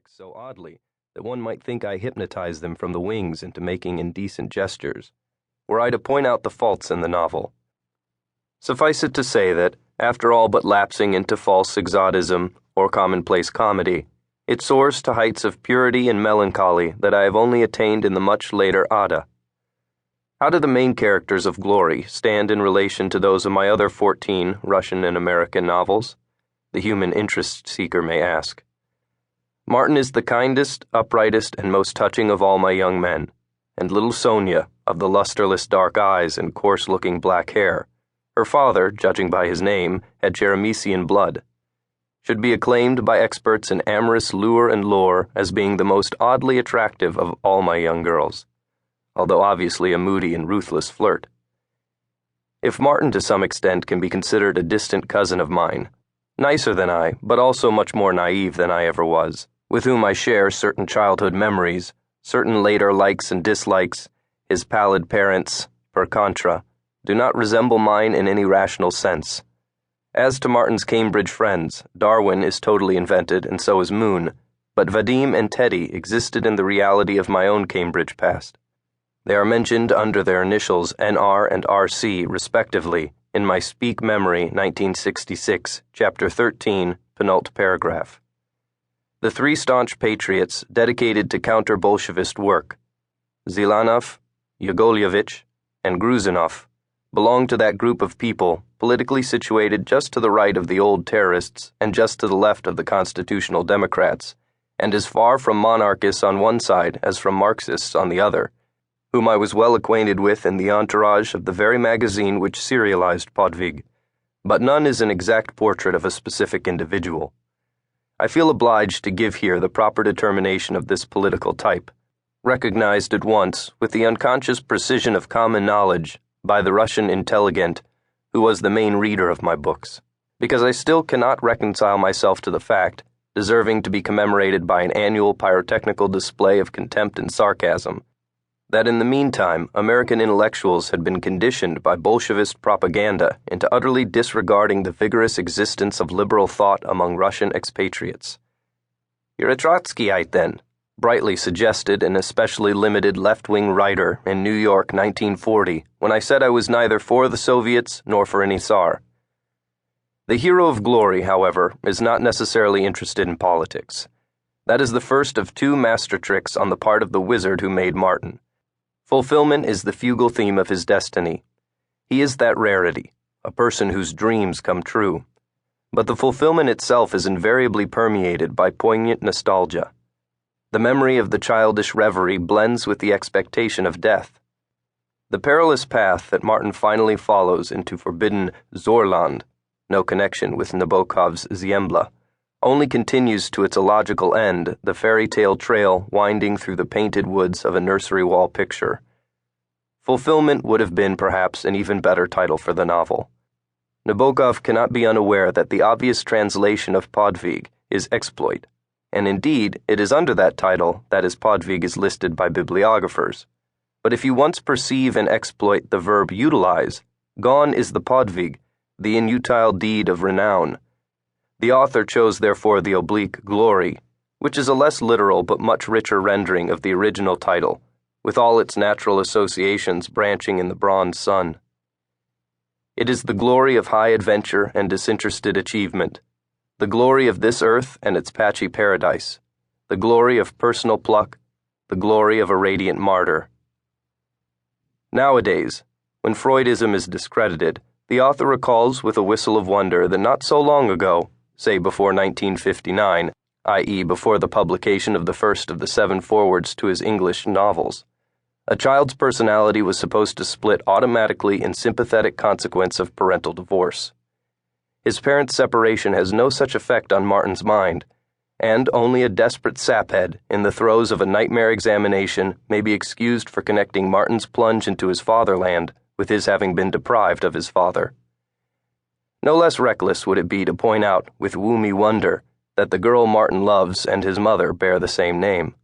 acts so oddly that one might think I hypnotize them from the wings into making indecent gestures, were I to point out the faults in the novel. Suffice it to say that, after all but lapsing into false exotism or commonplace comedy, it soars to heights of purity and melancholy that I have only attained in the much later Ada. How do the main characters of Glory stand in relation to those of my other 14 Russian and American novels? The human interest seeker may ask. Martin is the kindest, uprightest, and most touching of all my young men, and little Sonia, of the lusterless dark eyes and coarse-looking black hair, her father, judging by his name, had Cheremisian blood, should be acclaimed by experts in amorous lure and lore as being the most oddly attractive of all my young girls, although obviously a moody and ruthless flirt. If Martin to some extent can be considered a distant cousin of mine, nicer than I, but also much more naive than I ever was, with whom I share certain childhood memories, certain later likes and dislikes, his pallid parents, per contra, do not resemble mine in any rational sense. As to Martin's Cambridge friends, Darwin is totally invented and so is Moon, but Vadim and Teddy existed in the reality of my own Cambridge past. They are mentioned under their initials NR and RC, respectively, in my Speak Memory 1966, Chapter 13, penult paragraph. The three staunch patriots dedicated to counter-Bolshevist work, Zilanov, Yagolyevich, and Gruzinov, belong to that group of people politically situated just to the right of the old terrorists and just to the left of the constitutional Democrats, and as far from monarchists on one side as from Marxists on the other, whom I was well acquainted with in the entourage of the very magazine which serialized Podvig, but none is an exact portrait of a specific individual. I feel obliged to give here the proper determination of this political type, recognized at once with the unconscious precision of common knowledge by the Russian intelligent who was the main reader of my books, because I still cannot reconcile myself to the fact, deserving to be commemorated by an annual pyrotechnical display of contempt and sarcasm, that in the meantime American intellectuals had been conditioned by Bolshevist propaganda into utterly disregarding the vigorous existence of liberal thought among Russian expatriates. "You're a Trotskyite, then," brightly suggested an especially limited left-wing writer in New York 1940, when I said I was neither for the Soviets nor for any Tsar. The hero of Glory, however, is not necessarily interested in politics. That is the first of two master tricks on the part of the wizard who made Martin. Fulfillment is the fugal theme of his destiny. He is that rarity, a person whose dreams come true. But the fulfillment itself is invariably permeated by poignant nostalgia. The memory of the childish reverie blends with the expectation of death. The perilous path that Martin finally follows into forbidden Zorland, no connection with Nabokov's Ziembla, only continues to its illogical end, the fairy tale trail winding through the painted woods of a nursery wall picture. Fulfillment would have been perhaps an even better title for the novel. Nabokov cannot be unaware that the obvious translation of Podvig is exploit, and indeed it is under that title that as Podvig is listed by bibliographers. But if you once perceive and exploit the verb utilize, gone is the Podvig, the inutile deed of renown. The author chose therefore the oblique Glory, which is a less literal but much richer rendering of the original title, with all its natural associations branching in the bronze sun. It is the glory of high adventure and disinterested achievement, the glory of this earth and its patchy paradise, the glory of personal pluck, the glory of a radiant martyr. Nowadays, when Freudism is discredited, the author recalls with a whistle of wonder that not so long ago, say before 1959, i.e. before the publication of the first of the 7 forewords to his English novels, a child's personality was supposed to split automatically in sympathetic consequence of parental divorce. His parents' separation has no such effect on Martin's mind, and only a desperate saphead in the throes of a nightmare examination may be excused for connecting Martin's plunge into his fatherland with his having been deprived of his father. No less reckless would it be to point out with woomy wonder that the girl Martin loves and his mother bear the same name.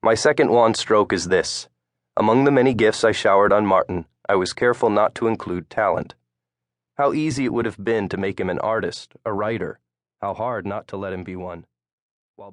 My second wand stroke is this. Among the many gifts I showered on Martin, I was careful not to include talent. How easy it would have been to make him an artist, a writer. How hard not to let him be one. While